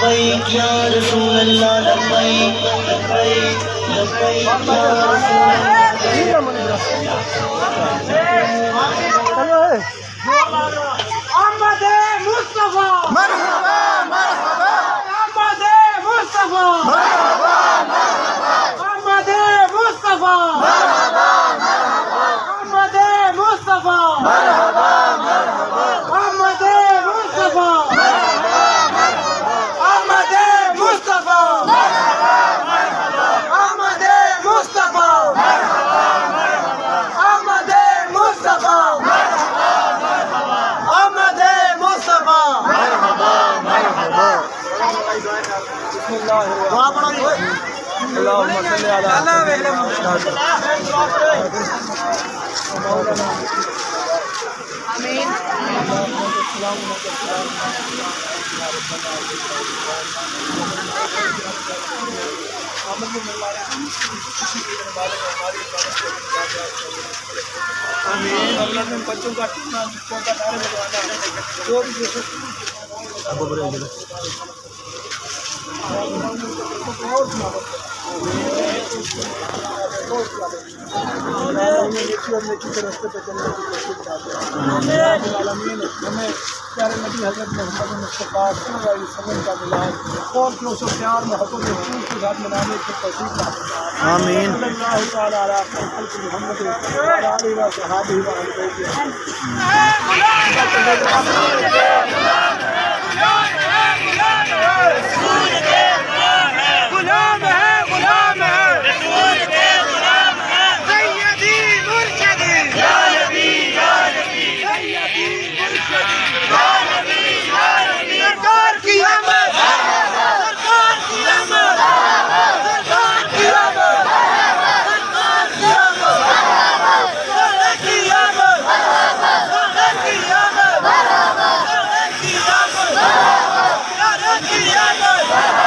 लब्बैक या रसूल अल्लाह लब्बैक लब्बैक लब्बैक या रसूल अहमद मुस्तफा मरहबा मरहबा अहमद मुस्तफा मरहबा मरहबा अहमद मुस्तफा मरहबा मरहबा अहमद मुस्तफा मरहबा मरहबा अहमद मुस्तफा अहमद मुस्तफा अहमद मुस्तफा अहमद मुस्तफा अहमद मुस्तफा मरहबा मरहबा दुआ पढ़ो अल्लाहुम्मा सल्ली अला आमीन बच्चों का जो भी रास्ते पे चलने की कोशिश करते हैं हमें प्यारे नबी हज़रत मोहम्मद मुस्तफ़ा सल्लल्लाहु अलैहि वसल्लम का मिलाद और जो सो प्यार मोहब्बत रसूल के साथ मनाने की तौफीक अता फरमाए। आमीन। सल्लल्लाहु तआला अला मोहम्मद व आलिहि व सहाबिहि व अहले बैत। गुलाम है गुलाम है रसूल के गुलाम है सैयदी मुर्शदी या नबी सैयदी मुर्शदी या नबी सरकार की आमद सरकार की आमद सरकार की आमद सरकार की आमद सरकार की आमद सरकार की आमद सरकार की आमद सरकार की आमद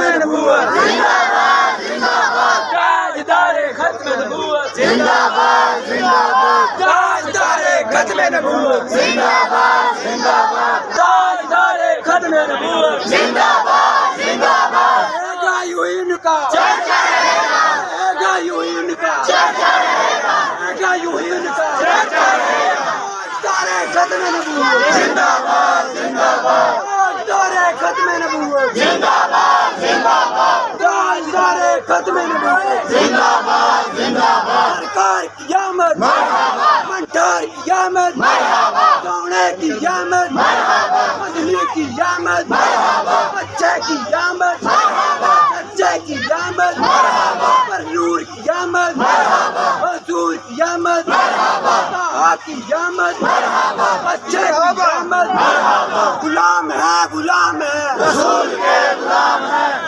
खत्म नबूवत जिंदाबाद जिंदाबाद ताजदारे खत्म नबूवत जिंदाबाद जिंदाबाद ताजदारे खत्म नबूवत जिंदाबाद जिंदाबाद ताजदारे खत्म नबूवत जिंदाबाद जिंदाबाद गायू इनका चर्चा रहेगा गायू इनका चर्चा रहेगा गायू इनका चर्चा रहेगा ताजदारे खत्म नबूवत जिंदाबाद जिंदाबाद ताजदारे खत्म नबूवत जिंदाबाद जिंदाबाद ताजदारे खत्म नबूवत जिंदाबाद जिंदाबाद सरकार की आमद मरहबा मंठार की आमद मरहबा कौने की आमद मरहबा मदनी की आमद मरहबा बच्चे की आमद मरहबा बच्चे की आमद मरहबा परनूर की आमद मरहबा मजदूर की आमद मरहबा ताहा की आमद मरहबा बच्चे की आमद मरहबा गुलाम है रसूल के गुलाम है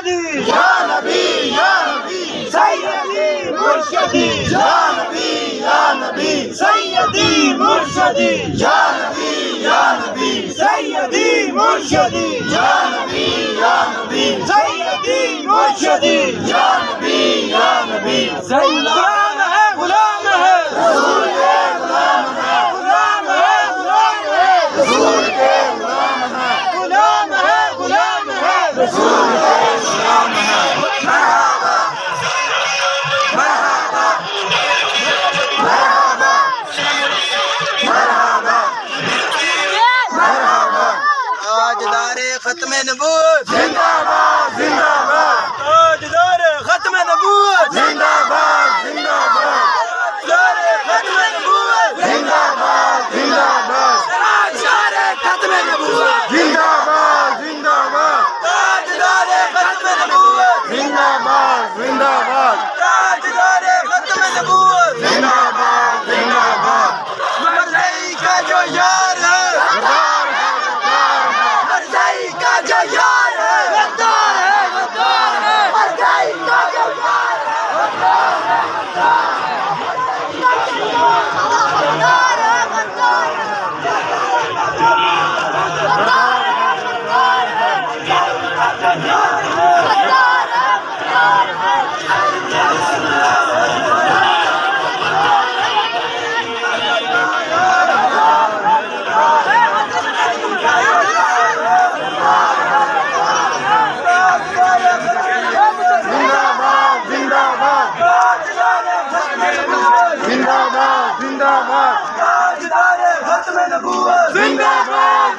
मुर्शदी या नबी सैयदी मुर्शदी या नबी सैयदी मुर्शदी या नबी सैयदी मुर्शदी या नबी सैयदी मुर्शदी या नबी गुलाम है गुलाम है रसूल के गुलाम है गुलाम है गुलाम है रसूल के गुलाम है गुलाम है गुलाम है रसूल के गुलाम है मरहबा मरहबा मरहबा मरहबा मरहबा ताजदारे खत्म नबूवत जिंदाबाद जिंदाबाद ताजदारे खत्म नबूवत जिंदाबाद जिंदाबाद ताजदारे खत्म नबूवत जिंदाबाद जिंदाबाद ताजदारे खत्म नबूवत जिंदाबाद जिंदाबाद ताजदारे खत्म नबूवत जिंदाबाद जिंदाबाद ताजदारे खत्म नबूवत जिंदाबाद जिंदाबाद मरज़ई का जो यार है मरज़ई का जो यार है गद्दार है मरज़ई का जो यार है जिंदाबाद जिंदाबाद ताजदारे खत्म नबूवत जिंदाबाद